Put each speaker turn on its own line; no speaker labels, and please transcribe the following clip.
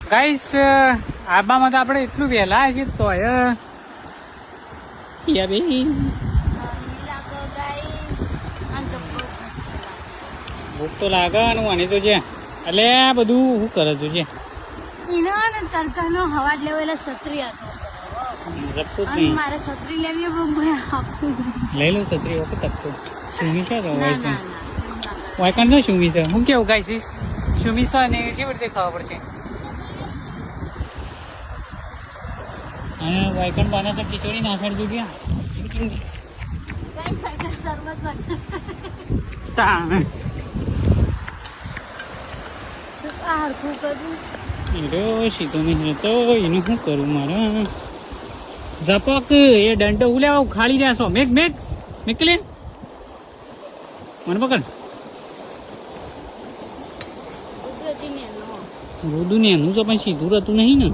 guys આબામાં તો આપણે એટલું વહેલા છે તો ભૂખ તો લાગે અને તો છે એટલે બધું શું કરે તું છે
તડકાનો હવા લેવો એટલે છત્રી હતો મારે છત્રી લેવી
લઈ લો છત્રી વખત તકતો સુમી છે તો વાયકણ છે સુમી છે હું કેવું ગાઈસ સુમી છે ને કેવી રીતે ખબર પડશે અને વાયકણ પાના છે ખીચડી નાખડ જો ગયા સીધો નહીં તો એનું શું કરું મારે ઝપક એ દંડો ઉલ્યા ખાલી રહ્યા છો મેઘ લે મને પકડ રોદું ને એનું તો પણ સીધું રહેતું નહીં ને